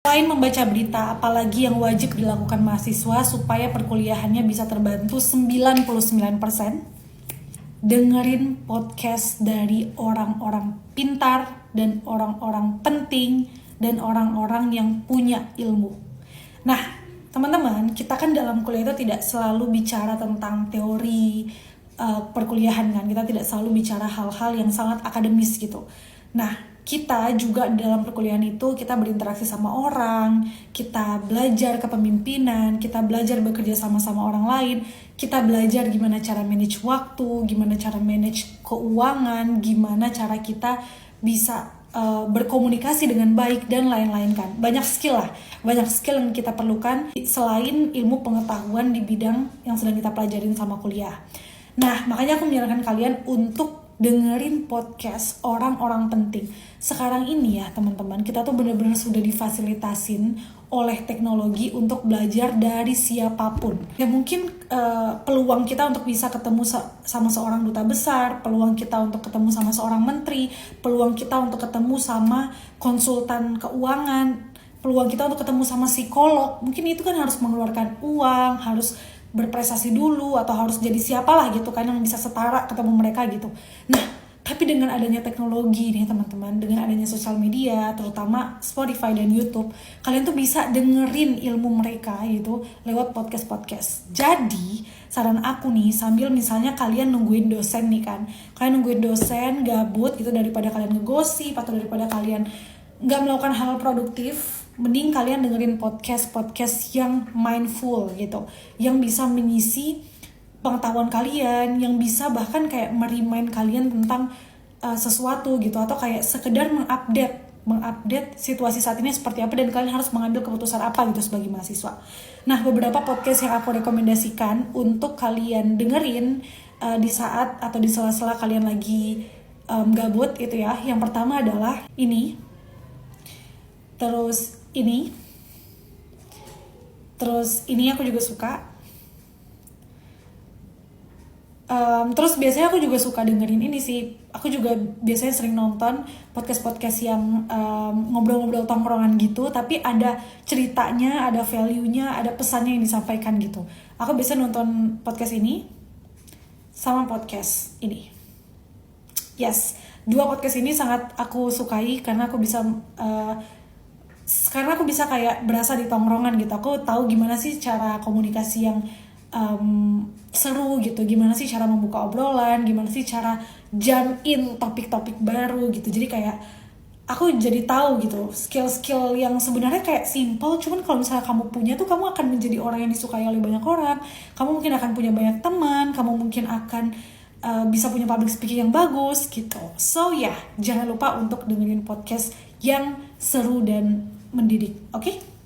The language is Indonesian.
Selain membaca berita, apalagi yang wajib dilakukan mahasiswa supaya perkuliahannya bisa terbantu 99%? Dengerin podcast dari orang-orang pintar dan orang-orang penting dan orang-orang yang punya ilmu. Nah, teman-teman, kita kan dalam kuliah itu tidak selalu bicara tentang teori perkuliahan kan. Kita tidak selalu bicara hal-hal yang sangat akademis gitu. Nah, kita juga dalam perkuliahan itu kita berinteraksi sama orang, kita belajar kepemimpinan, kita belajar bekerja sama orang lain, kita belajar gimana cara manage waktu, gimana cara manage keuangan, gimana cara kita bisa berkomunikasi dengan baik dan lain-lain kan. Banyak skill yang kita perlukan selain ilmu pengetahuan di bidang yang sedang kita pelajarin sama kuliah. Nah, makanya aku menyarankan kalian untuk dengerin podcast orang-orang penting. Sekarang ini ya teman-teman, kita tuh benar-benar sudah difasilitasin oleh teknologi untuk belajar dari siapapun. Ya mungkin peluang kita untuk bisa ketemu sama seorang duta besar, peluang kita untuk ketemu sama seorang menteri, peluang kita untuk ketemu sama konsultan keuangan, peluang kita untuk ketemu sama psikolog, mungkin itu kan harus mengeluarkan uang, harus berprestasi dulu atau harus jadi siapalah gitu kan yang bisa setara ketemu mereka gitu. Nah, tapi dengan adanya teknologi nih teman-teman, dengan adanya sosial media, terutama Spotify dan YouTube, kalian tuh bisa dengerin ilmu mereka gitu lewat podcast-podcast. Jadi, saran aku nih, sambil misalnya kalian nungguin dosen nih kan, kalian nungguin dosen gabut gitu, daripada kalian ngegosip atau daripada kalian nggak melakukan hal produktif, mending kalian dengerin podcast yang mindful gitu, yang bisa mengisi pengetahuan kalian, yang bisa bahkan kayak merimain kalian tentang sesuatu gitu, atau kayak sekedar mengupdate situasi saat ini seperti apa dan kalian harus mengambil keputusan apa gitu sebagai mahasiswa. Nah, beberapa podcast yang aku rekomendasikan untuk kalian dengerin di saat atau di sela-sela kalian lagi gabut itu ya. Yang pertama adalah ini, terus ini aku juga suka. Terus biasanya aku juga suka dengerin ini sih. Aku juga biasanya sering nonton podcast yang ngobrol-ngobrol tongkrongan gitu, tapi ada ceritanya, ada value-nya, ada pesannya yang disampaikan gitu. Aku biasanya nonton podcast ini sama podcast ini. Yes, dua podcast ini sangat aku sukai karena aku bisa kayak berasa di tongkrongan gitu. Aku tahu gimana sih cara komunikasi yang seru gitu, gimana sih cara membuka obrolan, gimana sih cara jump in topik-topik baru gitu. Jadi kayak aku jadi tahu gitu skill-skill yang sebenarnya kayak simple, cuman kalau misalnya kamu punya tuh kamu akan menjadi orang yang disukai oleh banyak orang. Kamu mungkin akan punya banyak teman, kamu mungkin akan bisa punya public speaking yang bagus gitu. So jangan lupa untuk dengerin podcast yang seru dan mendidik, oke?